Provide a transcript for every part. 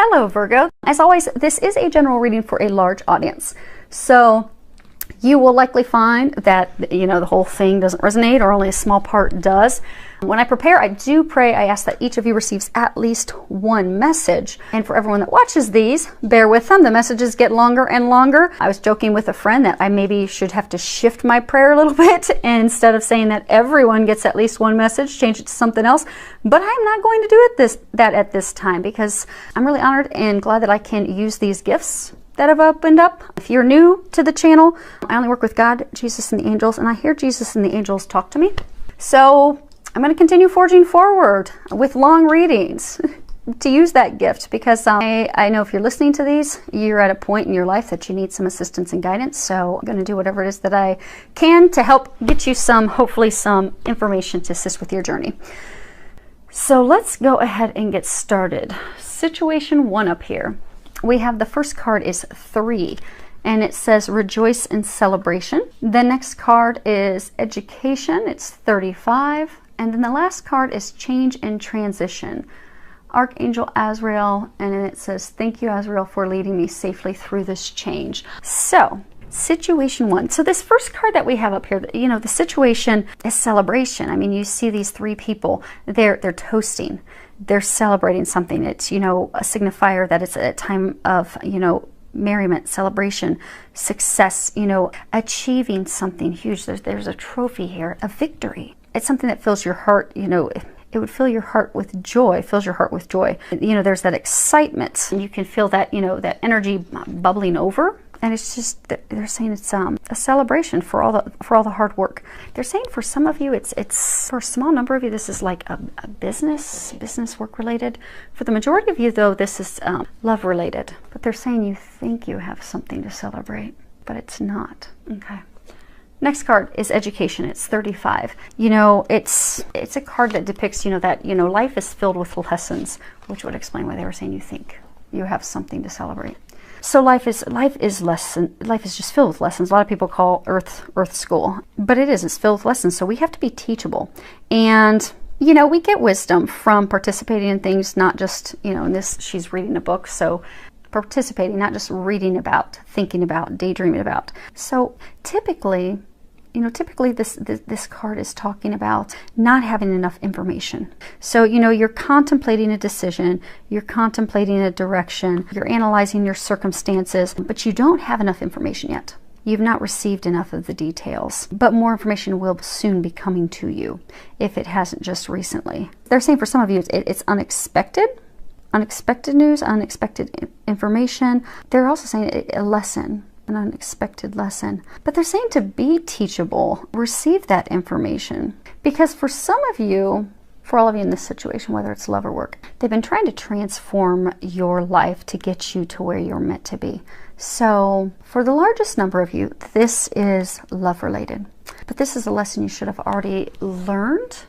Hello, Virgo. As always, this is a general reading for a large audience. So you will likely find that, the whole thing doesn't resonate or only a small part does. When I prepare, I do pray, I ask that each of you receives at least one message. And for everyone that watches these, bear with them. The messages get longer and longer. I was joking with a friend that I maybe should have to shift my prayer a little bit. And instead of saying that everyone gets at least one message, change it to something else. But I'm not going to do that at this time, because I'm really honored and glad that I can use these gifts that have opened up. If you're new to the channel, I only work with God, Jesus, and the angels, and I hear Jesus and the angels talk to me. So I'm going to continue forging forward with long readings to use that gift, because I know if you're listening to these, you're at a point in your life that you need some assistance and guidance. So I'm going to do whatever it is that I can to help get you hopefully some information to assist with your journey. So let's go ahead and get started. Situation 1 up here. We have the first card is 3, and it says rejoice in celebration. The next card is education. It's 35. And then the last card is change and transition. Archangel Azrael, and then it says, thank you, Azrael, for leading me safely through this change. So situation 1. So this first card that we have up here, the situation is celebration. I mean, you see these 3 people, they're toasting. They're celebrating something. It's, a signifier that it's a time of, merriment, celebration, success, achieving something huge. There's a trophy here, a victory. It's something that fills your heart, it would fill your heart with joy, fills your heart with joy. There's that excitement, and you can feel that, that energy bubbling over. And it's just, they're saying it's a celebration for all the hard work. They're saying for some of you, it's for a small number of you, this is like a business work related. For the majority of you, though, this is love related. But they're saying you think you have something to celebrate, but it's not. Okay. Next card is education. It's 35. It's a card that depicts, that, life is filled with lessons, which would explain why they were saying you think you have something to celebrate. So life is just filled with lessons. A lot of people call Earth school, but it's filled with lessons. So we have to be teachable, and we get wisdom from participating in things, not just in this. She's reading a book, so participating, not just reading about, thinking about, daydreaming about. So typically this card is talking about not having enough information. So, you're contemplating a decision, you're contemplating a direction, you're analyzing your circumstances, but you don't have enough information yet. You've not received enough of the details, but more information will soon be coming to you if it hasn't just recently. They're saying for some of you, it's unexpected news, unexpected information. They're also saying a lesson, an unexpected lesson. But they're saying to be teachable, receive that information. Because for some of you, for all of you in this situation, whether it's love or work, they've been trying to transform your life to get you to where you're meant to be. So for the largest number of you, this is love related. But this is a lesson you should have already learned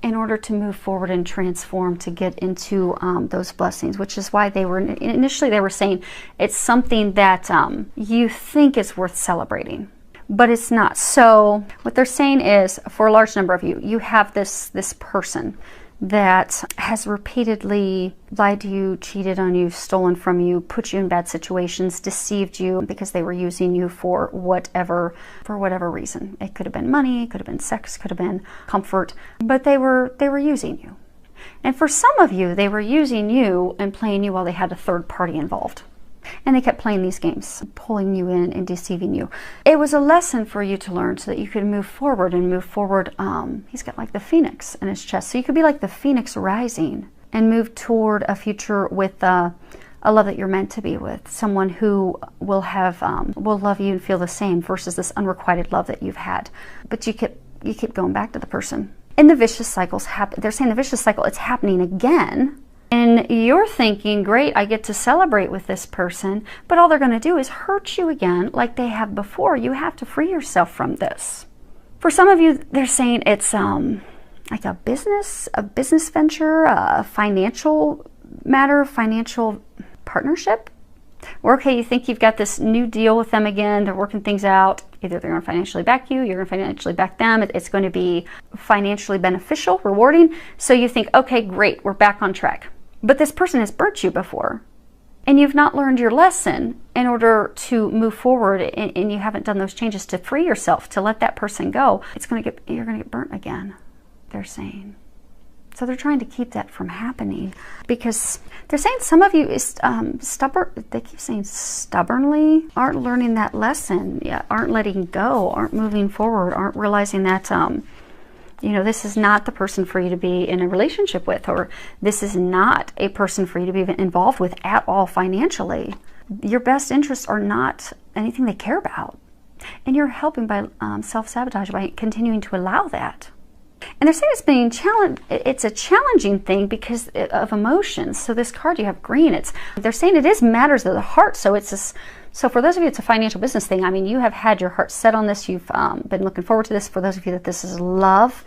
in order to move forward and transform to get into those blessings, which is why initially they were saying it's something that you think is worth celebrating, but it's not. So what they're saying is, for a large number of you, you have this person that has repeatedly lied to you, cheated on you, stolen from you, put you in bad situations, deceived you because they were using you for whatever reason. It could have been money, it could have been sex, could have been comfort, but they were using you. And for some of you, they were using you and playing you while they had a third party involved. And they kept playing these games, pulling you in and deceiving you. It was a lesson for you to learn so that you could move forward and move forward. He's got like the phoenix in his chest. So you could be like the phoenix rising and move toward a future with a love that you're meant to be with. Someone who will love you and feel the same versus this unrequited love that you've had. But you keep going back to the person. And the vicious cycles happen. They're saying the vicious cycle, it's happening again. And you're thinking, great, I get to celebrate with this person, but all they're going to do is hurt you again like they have before. You have to free yourself from this. For some of you, they're saying it's like a business venture, a financial matter, financial partnership. Or okay, you think you've got this new deal with them again, they're working things out. Either they're going to financially back you, you're going to financially back them. It's going to be financially beneficial, rewarding. So you think, okay, great, we're back on track. But this person has burnt you before. and you've not learned your lesson in order to move forward, and you haven't done those changes to free yourself, to let that person go, you're going to get burnt again, they're saying. So they're trying to keep that from happening, because they're saying some of you is stubborn. They keep saying stubbornly aren't learning that lesson, aren't letting go, aren't moving forward, aren't realizing that you know, this is not the person for you to be in a relationship with, or this is not a person for you to be involved with at all financially. Your best interests are not anything they care about. And you're helping by self-sabotage, by continuing to allow that. And they're saying it's a challenging thing because of emotions. So this card, you have green. They're saying it is matters of the heart. So so for those of you, it's a financial business thing. I mean, you have had your heart set on this. You've been looking forward to this. For those of you that this is love,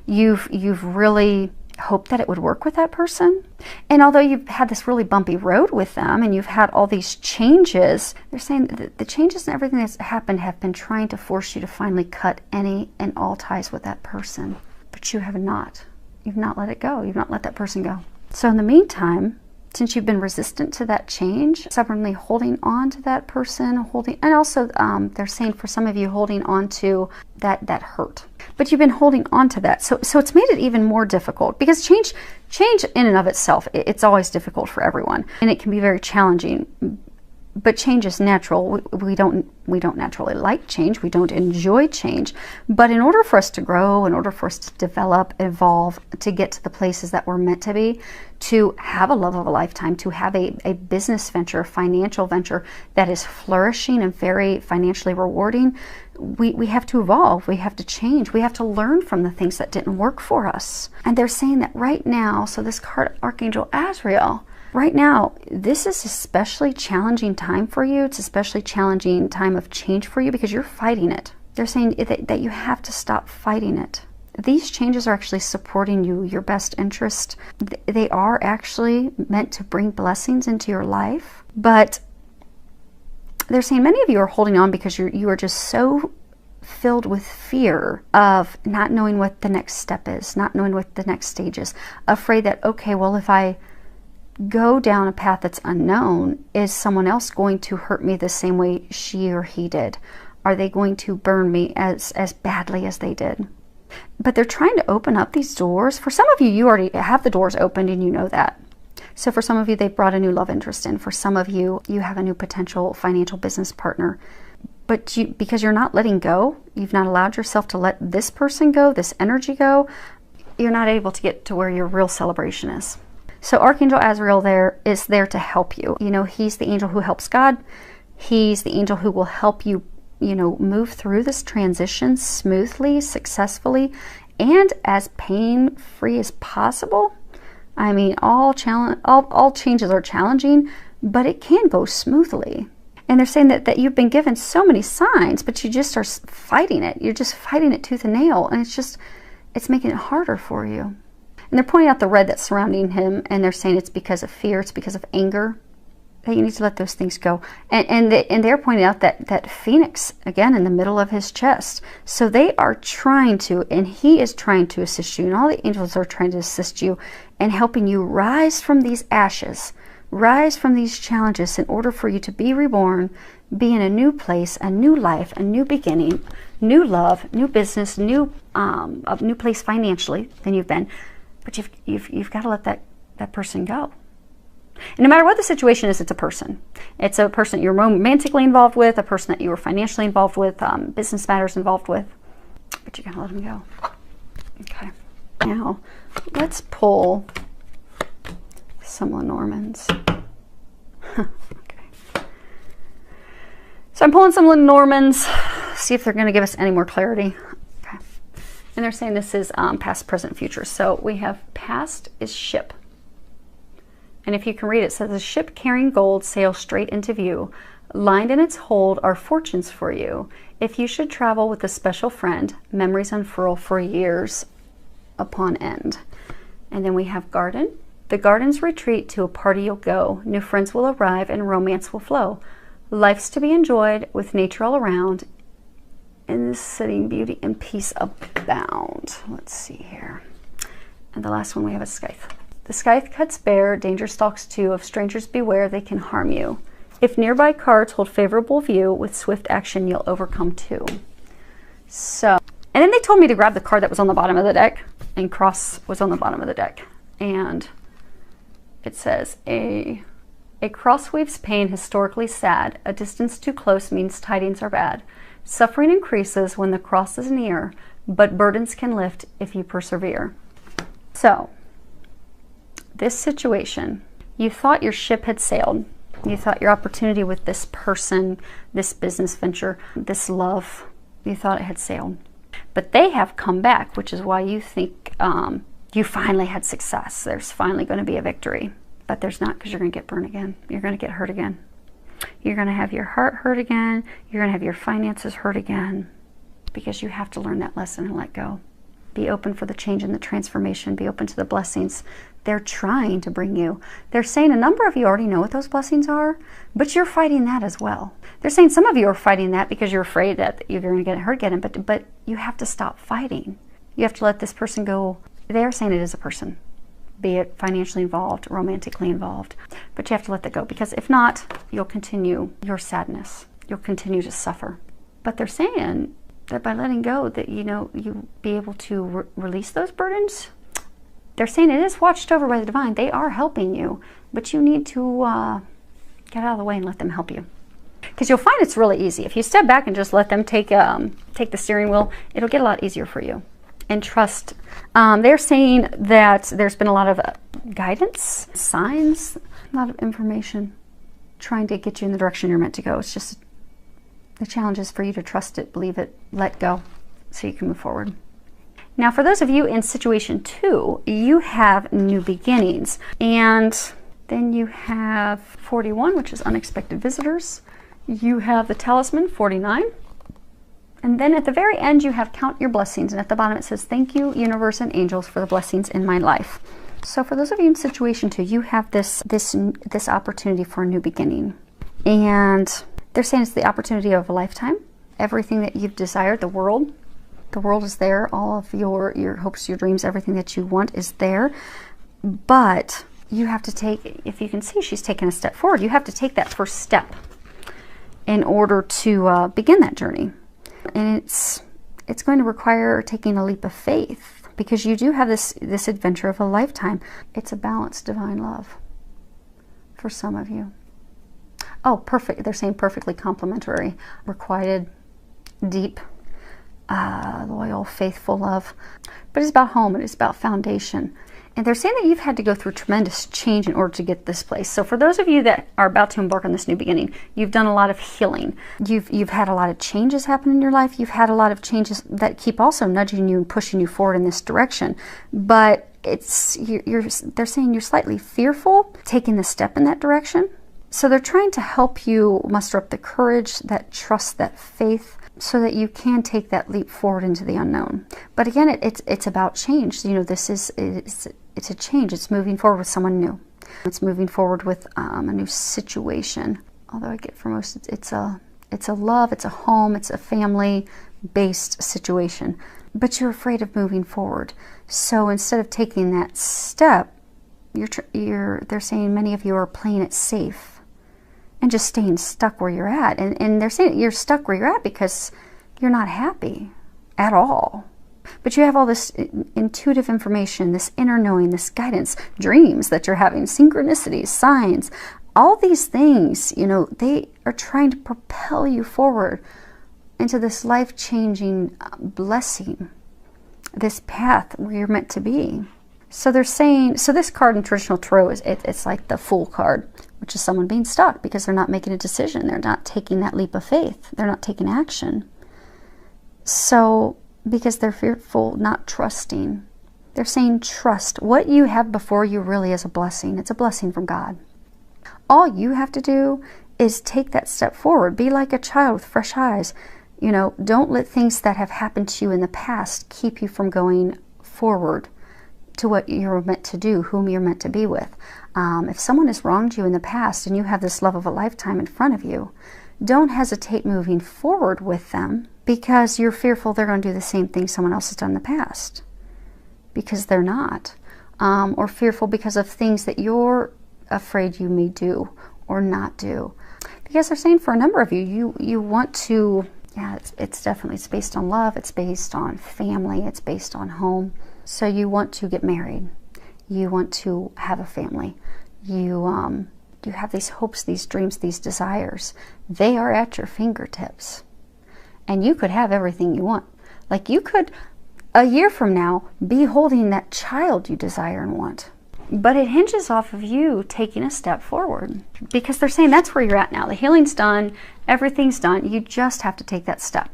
you've really hoped that it would work with that person. And although you've had this really bumpy road with them and you've had all these changes, they're saying that the changes and everything that's happened have been trying to force you to finally cut any and all ties with that person. But you have not. You've not let it go. You've not let that person go. So in the meantime, since you've been resistant to that change, stubbornly holding on to that person, and also they're saying for some of you holding on to that hurt. But you've been holding on to that. So it's made it even more difficult, because change in and of itself, it's always difficult for everyone, and it can be very challenging. But change is natural. We don't naturally like change. We don't enjoy change. But in order for us to grow, in order for us to develop, evolve, to get to the places that we're meant to be, to have a love of a lifetime, to have a business venture, a financial venture that is flourishing and very financially rewarding, we have to evolve. We have to change. We have to learn from the things that didn't work for us. And they're saying that right now, so this card, Archangel Azrael, right now, this is especially challenging time for you. It's especially challenging time of change for you because you're fighting it. They're saying that you have to stop fighting it. These changes are actually supporting you, your best interest. They are actually meant to bring blessings into your life. But they're saying many of you are holding on because you are just so filled with fear of not knowing what the next step is, not knowing what the next stage is. Afraid that, okay, well, if I go down a path that's unknown, is someone else going to hurt me the same way she or he did? Are they going to burn me as badly as they did? But they're trying to open up these doors. For some of you, you already have the doors opened and you know that. So for some of you, they've brought a new love interest in. For some of you, you have a new potential financial business partner. But because you're not letting go, you've not allowed yourself to let this person go, this energy go, you're not able to get to where your real celebration is. So Archangel Azrael is there to help you. You know, he's the angel who helps God. He's the angel who will help you, you know, move through this transition smoothly, successfully, and as pain-free as possible. I mean, all changes are challenging, but it can go smoothly. And they're saying that you've been given so many signs, but you just are fighting it. You're just fighting it tooth and nail, and it's making it harder for you. And they're pointing out the red that's surrounding him, and they're saying it's because of fear, it's because of anger, that you need to let those things go. And they're pointing out that Phoenix, again, in the middle of his chest. So they are trying to, and he is trying to assist you, and all the angels are trying to assist you and helping you rise from these ashes, rise from these challenges in order for you to be reborn, be in a new place, a new life, a new beginning, new love, new business, a new place financially than you've been. But you've got to let that person go. And no matter what the situation is, it's a person. It's a person that you're romantically involved with, a person that you were financially involved with, business matters involved with. But you got to let them go. Okay. Now, let's pull some Lenormands. Okay. So I'm pulling some Lenormands, see if they're going to give us any more clarity. Okay. And they're saying this is past, present, future. So we have past is ship. And if you can read it, it says, a ship carrying gold sails straight into view. Lined in its hold are fortunes for you. If you should travel with a special friend, memories unfurl for years upon end. And then we have garden. The gardens retreat, to a party you'll go. New friends will arrive and romance will flow. Life's to be enjoyed with nature all around. In this city, beauty and peace abound. Let's see here. And the last one we have is Scythe. The sky cuts bare, danger stalks too, of strangers beware, they can harm you. If nearby cards hold favorable view, with swift action you'll overcome too. So, and then they told me to grab the card that was on the bottom of the deck, and cross was on the bottom of the deck. And it says, a cross weaves pain historically sad, a distance too close means tidings are bad. Suffering increases when the cross is near, but burdens can lift if you persevere. So, this situation, you thought your ship had sailed. You thought your opportunity with this person, this business venture, this love, you thought it had sailed. But they have come back, which is why you think you finally had success. There's finally going to be a victory. But there's not, because you're going to get burned again. You're going to get hurt again. You're going to have your heart hurt again. You're going to have your finances hurt again. Because you have to learn that lesson and let go. Be open for the change and the transformation. Be open to the blessings they're trying to bring you. They're saying a number of you already know what those blessings are, but you're fighting that as well. They're saying some of you are fighting that because you're afraid that you're going to get hurt again, but you have to stop fighting. You have to let this person go. They're saying it is a person, be it financially involved, romantically involved, but you have to let that go, because if not, you'll continue your sadness. You'll continue to suffer. But they're saying that by letting go, that you'll be able to release those burdens. They're saying it is watched over by the divine. They are helping you, but you need to get out of the way and let them help you. Because you'll find it's really easy. If you step back and just let them take the steering wheel, it'll get a lot easier for you. And trust. They're saying that there's been a lot of guidance, signs, a lot of information trying to get you in the direction you're meant to go. It's just the challenge is for you to trust it, believe it, let go, so you can move forward. Now, for those of you in situation 2, you have new beginnings. And then you have 41, which is unexpected visitors. You have the talisman, 49. And then at the very end, you have count your blessings. And at the bottom, it says, thank you, universe and angels, for the blessings in my life. So for those of you in situation 2, you have this opportunity for a new beginning. And they're saying it's the opportunity of a lifetime. Everything that you've desired, the world is there. All of your hopes, your dreams, everything that you want is there. But you have to take, if you can see, she's taken a step forward. You have to take that first step in order to begin that journey. And it's going to require taking a leap of faith, because you do have this adventure of a lifetime. It's a balanced divine love for some of you. Oh, perfect. They're saying perfectly complementary, requited, deep, loyal, faithful love. But it's about home, and it's about foundation. And they're saying that you've had to go through tremendous change in order to get this place. So for those of you that are about to embark on this new beginning, you've done a lot of healing. You've had a lot of changes happen in your life. You've had a lot of changes that keep also nudging you and pushing you forward in this direction. But they're saying you're slightly fearful taking the step in that direction. So they're trying to help you muster up the courage, that trust, that faith, so that you can take that leap forward into the unknown. But again, it's about change. It's a change. It's moving forward with someone new. It's moving forward with a new situation. Although I get for most, it's a love, it's a home, it's a family-based situation. But you're afraid of moving forward. So instead of taking that step, they're saying many of you are playing it safe and just staying stuck where you're at. And they're saying you're stuck where you're at because you're not happy at all. But you have all this intuitive information, this inner knowing, this guidance, dreams that you're having, synchronicities, signs, all these things, they are trying to propel you forward into this life-changing blessing, this path where you're meant to be. So they're saying, so this card in traditional tarot it's like the Fool card, which is someone being stuck because they're not making a decision. They're not taking that leap of faith. They're not taking action. So, because they're fearful, not trusting. They're saying trust. What you have before you really is a blessing. It's a blessing from God. All you have to do is take that step forward. Be like a child with fresh eyes. Don't let things that have happened to you in the past keep you from going forward to what you're meant to do, whom you're meant to be with. If someone has wronged you in the past and you have this love of a lifetime in front of you, don't hesitate moving forward with them, because you're fearful they're going to do the same thing someone else has done in the past. Because they're not. or fearful because of things that you're afraid you may do or not do. Because they're saying for a number of you, you want to, yeah, it's definitely, it's based on love, it's based on family, it's based on home. So you want to get married, you want to have a family, you have these hopes, these dreams, these desires. They are at your fingertips. And you could have everything you want. Like you could, a year from now, be holding that child you desire and want. But it hinges off of you taking a step forward. Because they're saying that's where you're at now. The healing's done, everything's done. You just have to take that step.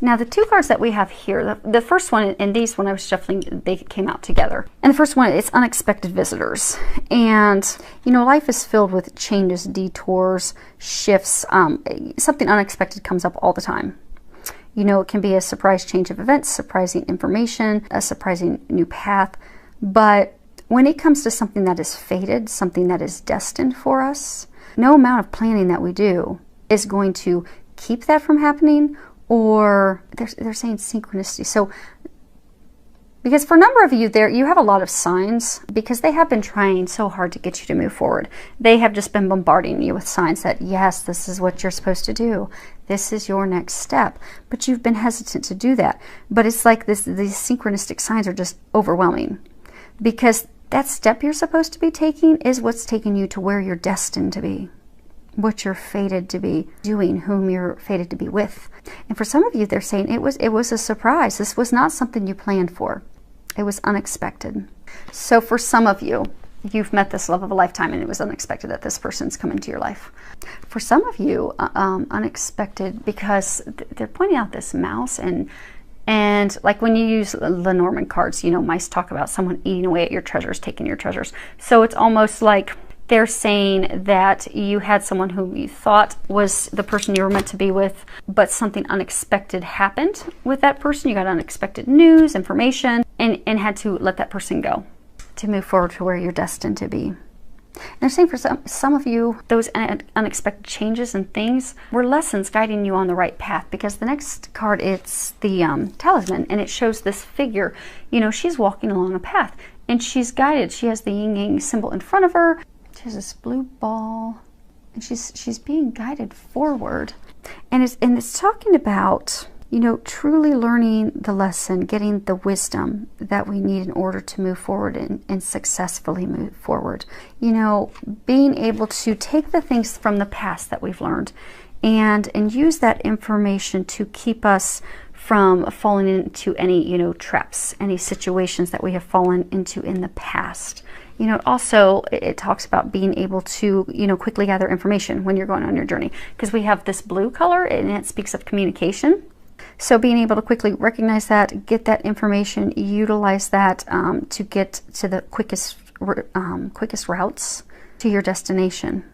Now the two cards that we have here, the first one and these, when I was shuffling, they came out together. And the first one, it's unexpected visitors. And you know, life is filled with changes, detours, shifts. Something unexpected comes up all the time. You know, it can be a surprise change of events, surprising information, a surprising new path. But when it comes to something that is fated, something that is destined for us, no amount of planning that we do is going to keep that from happening. Or they're saying synchronicity. So, because for a number of you there, you have a lot of signs because they have been trying so hard to get you to move forward. They have just been bombarding you with signs that, yes, this is what you're supposed to do. This is your next step. But you've been hesitant to do that. But it's like these synchronistic signs are just overwhelming. Because that step you're supposed to be taking is what's taking you to where you're destined to be. What you're fated to be doing, whom you're fated to be with. And for some of you, they're saying it was a surprise. This was not something you planned for. It was unexpected. So for some of you, you've met this love of a lifetime and it was unexpected that this person's come into your life. For some of you, unexpected because they're pointing out this mouse and like when you use Lenormand cards, you know, mice talk about someone eating away at your treasures, taking your treasures. So it's almost like they're saying that you had someone who you thought was the person you were meant to be with, but something unexpected happened with that person. You got unexpected news, information, and had to let that person go to move forward to where you're destined to be. And they're saying for some of you, those unexpected changes and things were lessons guiding you on the right path. Because the next card, it's the talisman, and it shows this figure. You know, she's walking along a path, and she's guided. She has the yin-yang symbol in front of her. She has this blue ball, and she's being guided forward. And it's talking about, you know, truly learning the lesson, getting the wisdom that we need in order to move forward and successfully move forward. You know, being able to take the things from the past that we've learned and use that information to keep us from falling into any, you know, traps, any situations that we have fallen into in the past. You know, also it talks about being able to, you know, quickly gather information when you're going on your journey, because we have this blue color and it speaks of communication. So being able to quickly recognize that, get that information, utilize that to get to the quickest routes to your destination.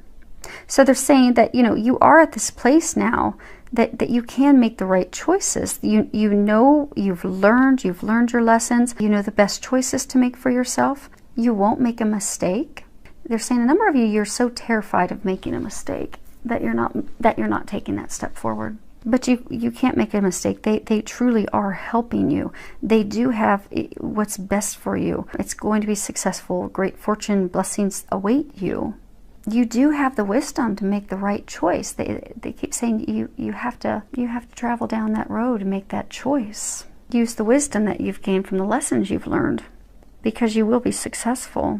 So they're saying that, you know, you are at this place now that you can make the right choices. You know, you've learned your lessons. You know the best choices to make for yourself. You won't make a mistake. They're saying a number of you, you're so terrified of making a mistake that you're not taking that step forward. But you can't make a mistake. They truly are helping you. They do have what's best for you. It's going to be successful. Great fortune, blessings await you. You do have the wisdom to make the right choice. They keep saying you have to travel down that road and make that choice. Use the wisdom that you've gained from the lessons you've learned, because you will be successful.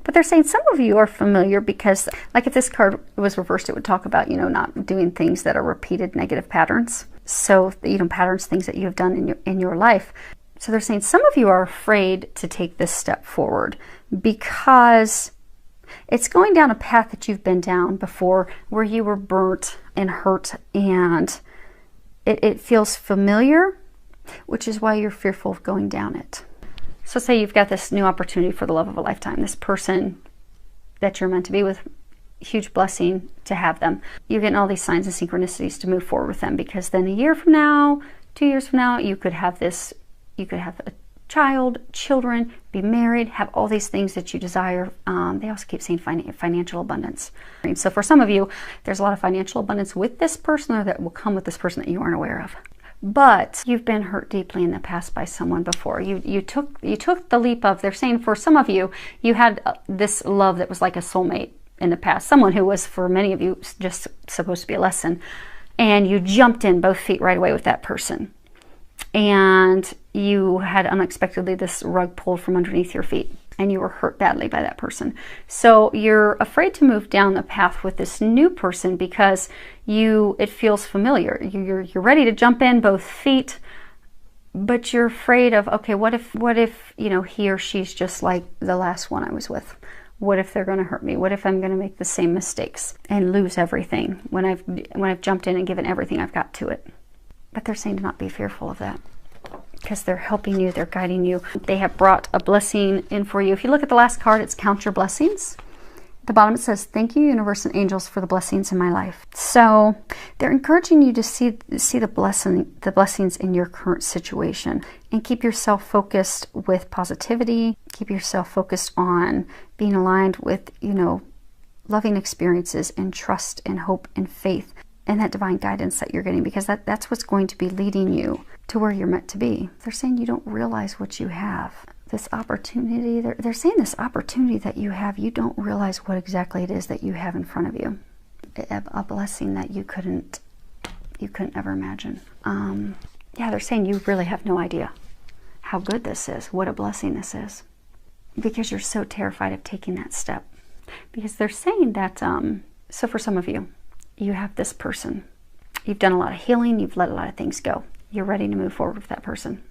But they're saying some of you are familiar because, like if this card was reversed, it would talk about, you know, not doing things that are repeated negative patterns. So, you know, patterns, things that you have done in your life. So they're saying some of you are afraid to take this step forward because it's going down a path that you've been down before, where you were burnt and hurt, and it feels familiar, which is why you're fearful of going down it. So say you've got this new opportunity for the love of a lifetime, this person that you're meant to be with, huge blessing to have them. You're getting all these signs and synchronicities to move forward with them, because then a year from now, 2 years from now, you could have a child, children, be married, have all these things that you desire. They also keep saying financial abundance. So for some of you, there's a lot of financial abundance with this person, or that will come with this person that you aren't aware of. but you've been hurt deeply in the past by someone before. You took the leap of, they're saying for some of you, you had this love that was like a soulmate in the past, someone who was for many of you just supposed to be a lesson, and you jumped in both feet right away with that person, and you had unexpectedly this rug pulled from underneath your feet, and you were hurt badly by that person. So you're afraid to move down the path with this new person because it feels familiar. You're ready to jump in both feet, but you're afraid of, okay, what if he or she's just like the last one I was with? What if they're going to hurt me? What if I'm going to make the same mistakes and lose everything when I've jumped in and given everything I've got to it? But they're saying to not be fearful of that, because they're helping you, they're guiding you. They have brought a blessing in for you. If you look at the last card, it's count your blessings. At the bottom it says, thank you, universe and angels, for the blessings in my life. So they're encouraging you to see the blessings in your current situation, and keep yourself focused with positivity. Keep yourself focused on being aligned with, loving experiences and trust and hope and faith and that divine guidance that you're getting, because that's what's going to be leading you to where you're meant to be. They're saying you don't realize what you have. This opportunity, they're saying this opportunity that you have, you don't realize what exactly it is that you have in front of you. A blessing that you couldn't ever imagine. Yeah, they're saying you really have no idea how good this is, what a blessing this is, because you're so terrified of taking that step. Because they're saying that, so for some of you, you have this person. You've done a lot of healing, you've let a lot of things go. You're ready to move forward with that person.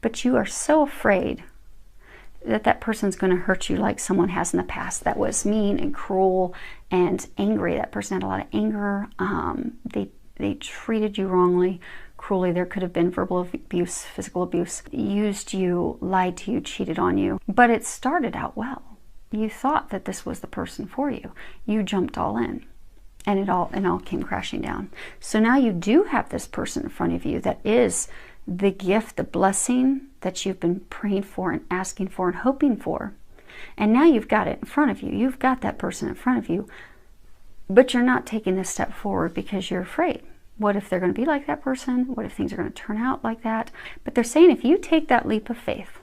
But you are so afraid that person's going to hurt you like someone has in the past that was mean and cruel and angry. That person had a lot of anger. They treated you wrongly, cruelly. There could have been verbal abuse, physical abuse, used you, lied to you, cheated on you. But it started out well. You thought that this was the person for you. You jumped all in. And it all came crashing down. So now you do have this person in front of you that is the gift, the blessing that you've been praying for and asking for and hoping for. And now you've got it in front of you. You've got that person in front of you. But you're not taking this step forward because you're afraid. What if they're going to be like that person? What if things are going to turn out like that? But they're saying if you take that leap of faith,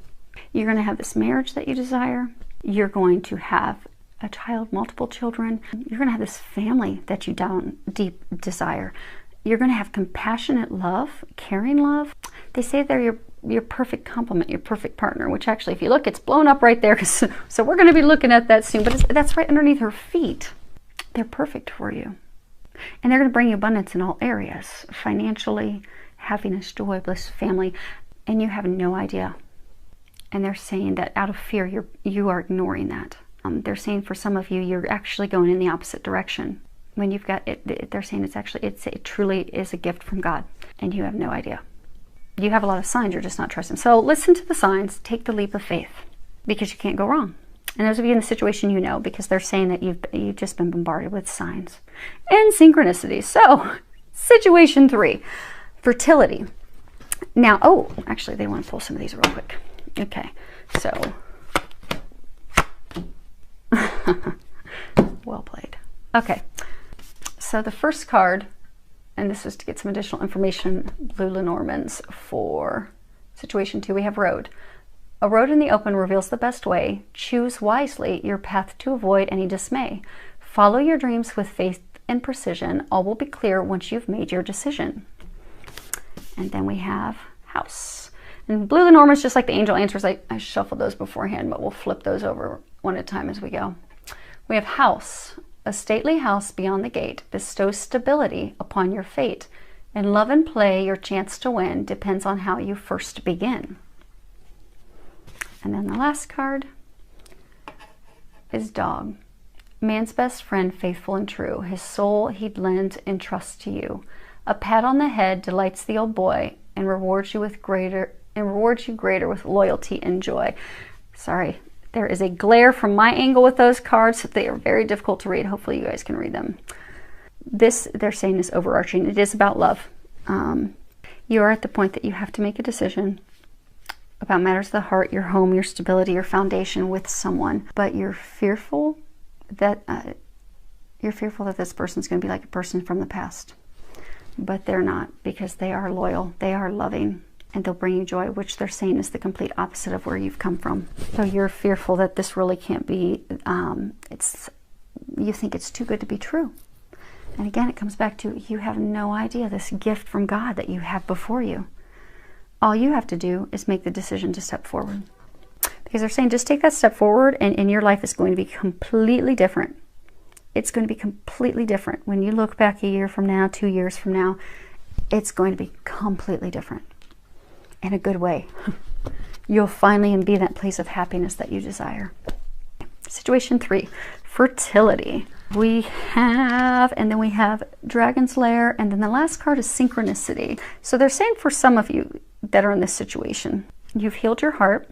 you're going to have this marriage that you desire. You're going to have a child, multiple children. You're going to have this family that you deep desire. You're going to have compassionate love, caring love. They say they're your perfect complement, your perfect partner, which actually, if you look, it's blown up right there. So we're going to be looking at that soon, but that's right underneath her feet. They're perfect for you. And they're going to bring you abundance in all areas, financially, happiness, joy, bliss, family, and you have no idea. And they're saying that out of fear, you are ignoring that. They're saying for some of you, you're actually going in the opposite direction. When you've got it, they're saying it truly is a gift from God, and you have no idea. You have a lot of signs, you're just not trusting. So listen to the signs, take the leap of faith, because you can't go wrong. And those of you in the situation, because they're saying that you've just been bombarded with signs and synchronicities. So situation 3, fertility. Now, actually, they want to pull some of these real quick. Okay, so well played. Okay, so the first card, and this is to get some additional information, Blue Lenormands, for situation 2, we have road. A road in the open reveals the best way. Choose wisely your path to avoid any dismay. Follow your dreams with faith and precision. All will be clear once you've made your decision. And then we have house. And Blue Lenormand is just like the angel answers. I shuffled those beforehand, but we'll flip those over one at a time as we go. We have house. A stately house beyond the gate bestows stability upon your fate. In love and play, your chance to win depends on how you first begin. And then the last card is dog. Man's best friend, faithful and true. His soul he'd lend in trust to you. A pat on the head delights the old boy and rewards you greater with loyalty and joy. Sorry, there is a glare from my angle with those cards. They are very difficult to read. Hopefully you guys can read them. This, they're saying, is overarching. It is about love. You are at the point that you have to make a decision about matters of the heart, your home, your stability, your foundation with someone, but you're fearful that this person's going to be like a person from the past. but they're not, because they are loyal, they are loving, and they'll bring you joy, which they're saying is the complete opposite of where you've come from. So you're fearful that this really can't be, you think it's too good to be true. And again, it comes back to, you have no idea this gift from God that you have before you. All you have to do is make the decision to step forward. Because they're saying, just take that step forward, and your life is going to be completely different. It's going to be completely different. When you look back a year from now, 2 years from now, it's going to be completely different. In a good way. You'll finally be in that place of happiness that you desire. Situation 3, fertility. We have, and then we have Dragon's Lair, and then the last card is synchronicity. So they're saying for some of you that are in this situation, you've healed your heart.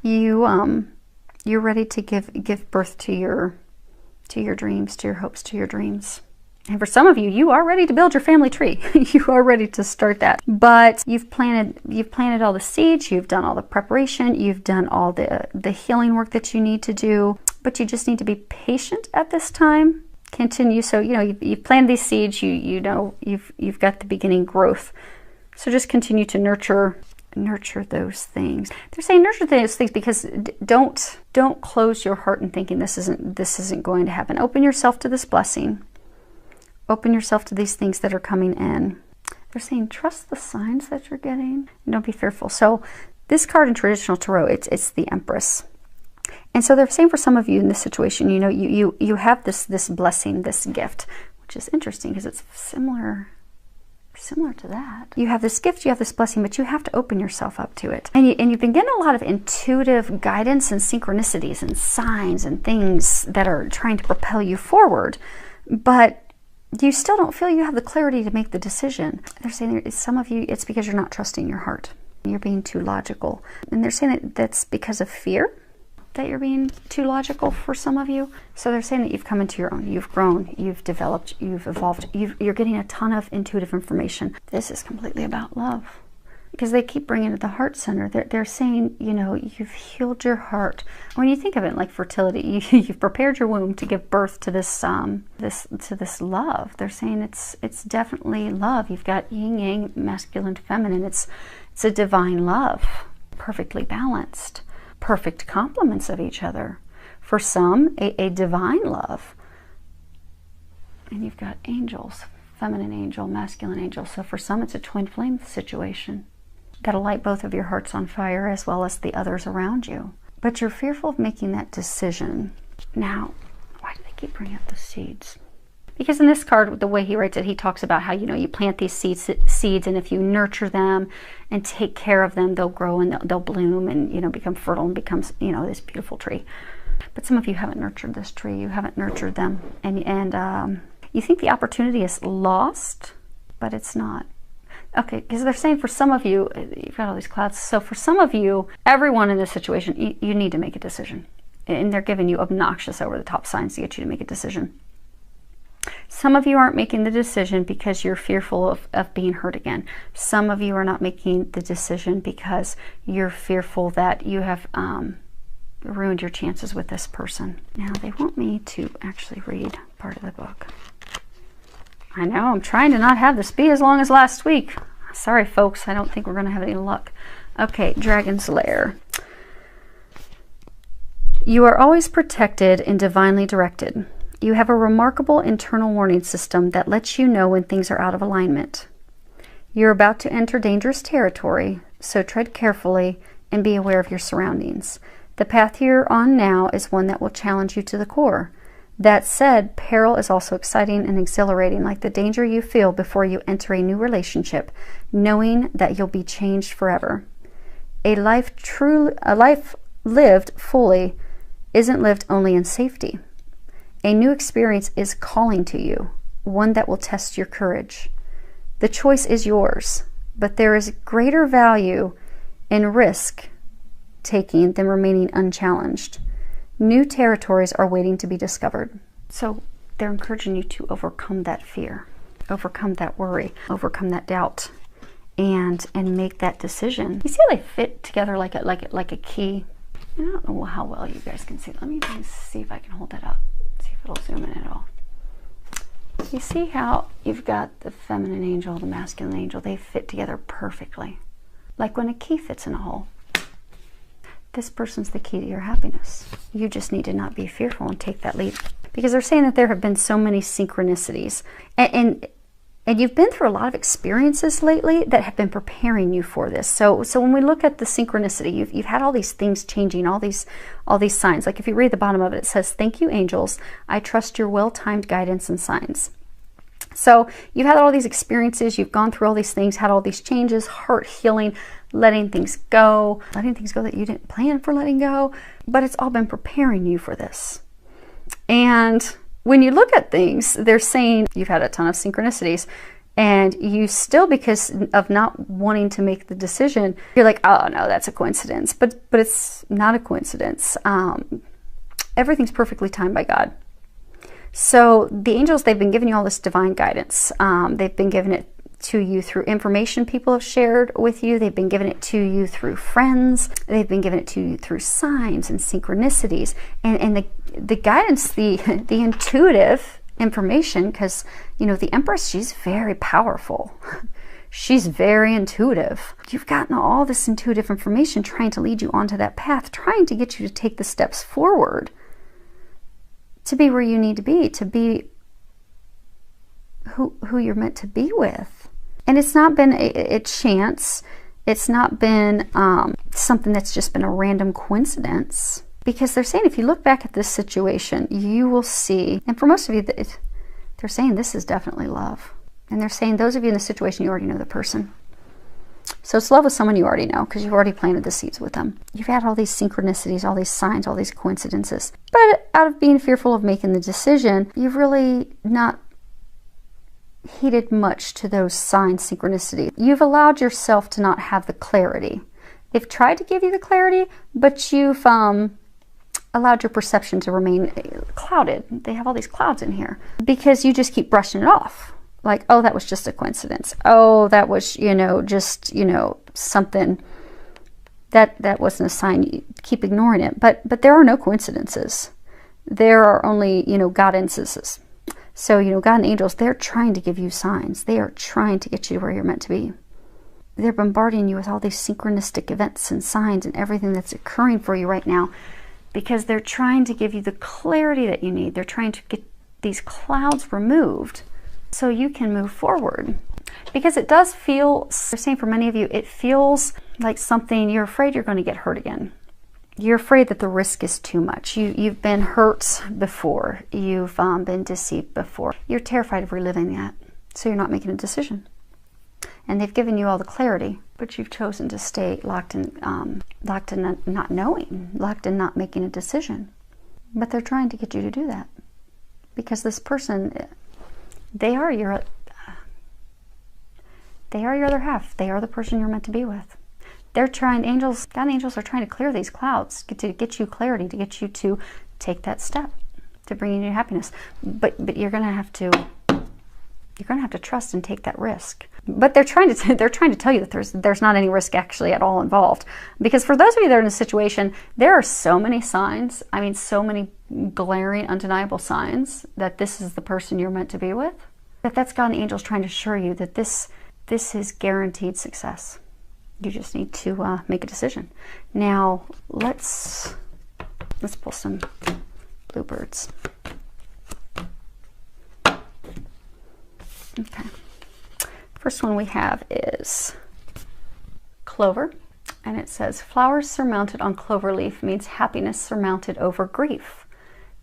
You're ready to give birth to your dreams, to your hopes, to your dreams. And for some of you, you are ready to build your family tree. You are ready to start that. But you've planted all the seeds, you've done all the preparation, you've done all the healing work that you need to do, but you just need to be patient at this time. Continue. So, you've planted these seeds, you've got the beginning growth. So just continue to nurture those things. They're saying nurture those things because don't close your heart and thinking this isn't going to happen. Open yourself to this blessing. Open yourself to these things that are coming in. They're saying trust the signs that you're getting. And don't be fearful. So this card in traditional tarot, it's the Empress. And so they're saying for some of you in this situation, you have this blessing, this gift, which is interesting because it's similar to that. You have this gift, you have this blessing, but you have to open yourself up to it. And you've been getting a lot of intuitive guidance and synchronicities and signs and things that are trying to propel you forward. But you still don't feel you have the clarity to make the decision. They're saying some of you, it's because you're not trusting your heart. You're being too logical. And they're saying that that's because of fear, that you're being too logical for some of you. So they're saying that you've come into your own, you've grown, you've developed, you've evolved, you're getting a ton of intuitive information. This is completely about love. Because they keep bringing it to the heart center. They're saying, you've healed your heart. When you think of it like fertility, you've prepared your womb to give birth to this love. They're saying it's definitely love. You've got yin yang, masculine, feminine. It's a divine love, perfectly balanced, perfect complements of each other. For some, a divine love. And you've got angels, feminine angel, masculine angel. So for some, it's a twin flame situation. Got to light both of your hearts on fire as well as the others around you. But you're fearful of making that decision. Now, why do they keep bringing up the seeds? Because in this card, the way he writes it, he talks about how, you plant these seeds, and if you nurture them and take care of them, they'll grow and they'll bloom and, become fertile and becomes, this beautiful tree. But some of you haven't nurtured this tree. You haven't nurtured them. And you think the opportunity is lost, but it's not. Okay, because they're saying for some of you, you've got all these clouds. So for some of you, everyone in this situation, you need to make a decision. And they're giving you obnoxious over-the-top signs to get you to make a decision. Some of you aren't making the decision because you're fearful of being hurt again. Some of you are not making the decision because you're fearful that you have ruined your chances with this person. Now, they want me to actually read part of the book. I know, I'm trying to not have this be as long as last week. Sorry, folks, I don't think we're going to have any luck. Okay, Dragon's Lair. You are always protected and divinely directed. You have a remarkable internal warning system that lets you know when things are out of alignment. You're about to enter dangerous territory, so tread carefully and be aware of your surroundings. The path you're on now is one that will challenge you to the core. That said, peril is also exciting and exhilarating, like the danger you feel before you enter a new relationship, knowing that you'll be changed forever. A life lived fully isn't lived only in safety. A new experience is calling to you, one that will test your courage. The choice is yours, but there is greater value in risk taking than remaining unchallenged. New territories are waiting to be discovered. So they're encouraging you to overcome that fear, overcome that worry, overcome that doubt, and make that decision. You see how they fit together like a key? I don't know how well you guys can see. Let me see if I can hold that up. See if it'll zoom in at all. You see how you've got the feminine angel, the masculine angel, they fit together perfectly. Like when a key fits in a hole. This person's the key to your happiness. You just need to not be fearful and take that leap. Because they're saying that there have been so many synchronicities. And you've been through a lot of experiences lately that have been preparing you for this. So when we look at the synchronicity, you've had all these things changing, all these signs. Like if you read the bottom of it, it says, "Thank you, angels. I trust your well-timed guidance and signs." So you've had all these experiences, you've gone through all these things, had all these changes, heart healing, letting things go that you didn't plan for letting go, but it's all been preparing you for this. And when you look at things, they're saying you've had a ton of synchronicities, and you still, because of not wanting to make the decision, you're like, oh no, that's a coincidence. But it's not a coincidence. Everything's perfectly timed by God. So the angels, they've been giving you all this divine guidance. They've been giving it to you through information people have shared with you. They've been giving it to you through friends. They've been giving it to you through signs and synchronicities. And the guidance, the intuitive information, because, you know, the Empress, she's very powerful. She's very intuitive. You've gotten all this intuitive information trying to lead you onto that path, trying to get you to take the steps forward to be where you need to be who you're meant to be with. And it's not been a chance. It's not been something that's just been a random coincidence. Because they're saying if you look back at this situation, you will see, and for most of you, they're saying this is definitely love. And they're saying those of you in the situation, you already know the person. So it's love with someone you already know, because you've already planted the seeds with them. You've had all these synchronicities, all these signs, all these coincidences. But out of being fearful of making the decision, you've really not heeded much to those signs, synchronicities. You've allowed yourself to not have the clarity. They've tried to give you the clarity, but you've allowed your perception to remain clouded. They have all these clouds in here because you just keep brushing it off. Like, oh, that was just a coincidence. Oh, that was, just, something that wasn't a sign. You keep ignoring it. But there are no coincidences. There are only, God-instances. So, God and angels, they're trying to give you signs. They are trying to get you to where you're meant to be. They're bombarding you with all these synchronistic events and signs and everything that's occurring for you right now, because they're trying to give you the clarity that you need. They're trying to get these clouds removed so you can move forward. Because it does feel, they're saying for many of you, it feels like something, you're afraid you're going to get hurt again. You're afraid that the risk is too much. You've been hurt before. You've been deceived before. You're terrified of reliving that. So you're not making a decision. And they've given you all the clarity, but you've chosen to stay locked in not knowing, locked in not making a decision. But they're trying to get you to do that. Because this person, they are your other half. They are the person you're meant to be with. They're trying, God and angels are trying to clear these clouds, to get you clarity, to get you to take that step, to bring you happiness. But you're gonna have to trust and take that risk. But they're trying to tell you that there's not any risk actually at all involved. Because for those of you that are in a situation, there are so many signs, so many glaring, undeniable signs that this is the person you're meant to be with, that's God and angels trying to assure you that this is guaranteed success. You just need to make a decision. Now, let's pull some bluebirds. Okay. First one we have is clover, and it says, flowers surmounted on clover leaf means happiness surmounted over grief.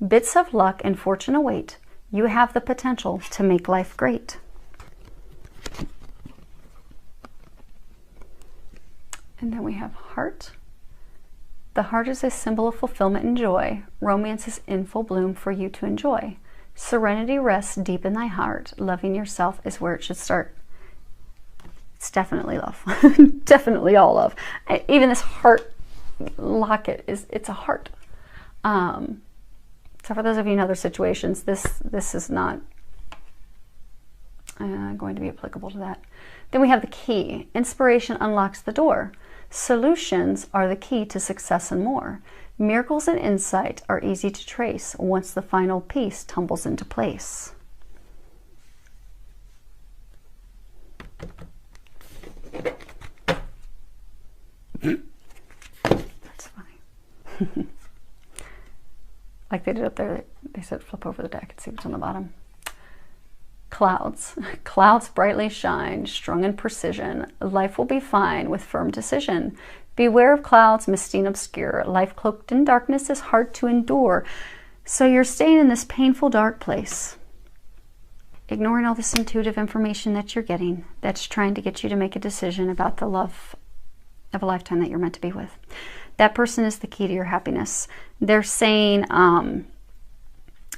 Bits of luck and fortune await. You have the potential to make life great. And then we have heart. The heart is a symbol of fulfillment and joy. Romance is in full bloom for you to enjoy. Serenity rests deep in thy heart. Loving yourself is where it should start. It's definitely love. Definitely all love. Even this heart locket, it's a heart. So for those of you in other situations, this is not going to be applicable to that. Then we have the key. Inspiration unlocks the door. Solutions are the key to success and more. Miracles and insight are easy to trace once the final piece tumbles into place. That's funny. Like they did up there, they said flip over the deck and see what's on the bottom. Clouds. Clouds brightly shine, strung in precision. Life will be fine with firm decision. Beware of clouds, misty and obscure. Life cloaked in darkness is hard to endure. So you're staying in this painful, dark place, ignoring all this intuitive information that you're getting that's trying to get you to make a decision about the love of a lifetime that you're meant to be with. That person is the key to your happiness. They're saying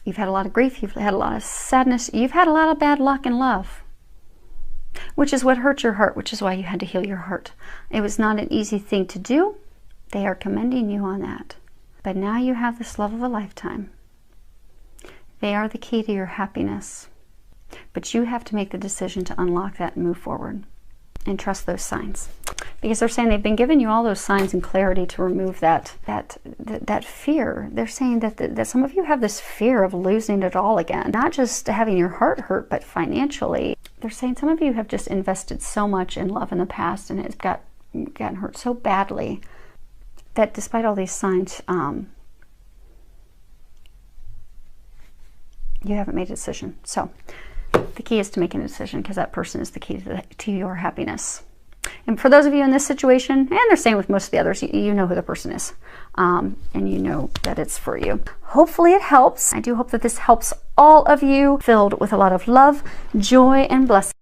you've had a lot of grief, you've had a lot of sadness, you've had a lot of bad luck in love, which is what hurt your heart, which is why you had to heal your heart. It was not an easy thing to do. They are commending you on that. But now you have this love of a lifetime. They are the key to your happiness. But you have to make the decision to unlock that and move forward and trust those signs. Because they're saying they've been giving you all those signs and clarity to remove that fear. They're saying that some of you have this fear of losing it all again. Not just having your heart hurt, but financially. They're saying some of you have just invested so much in love in the past and it's gotten hurt so badly that despite all these signs, you haven't made a decision. So the key is to making a decision, because that person is the key to your happiness. And for those of you in this situation, and they're saying with most of the others, you know who the person is, and you know that it's for you. Hopefully it helps. I do hope that this helps all of you, filled with a lot of love, joy, and blessing.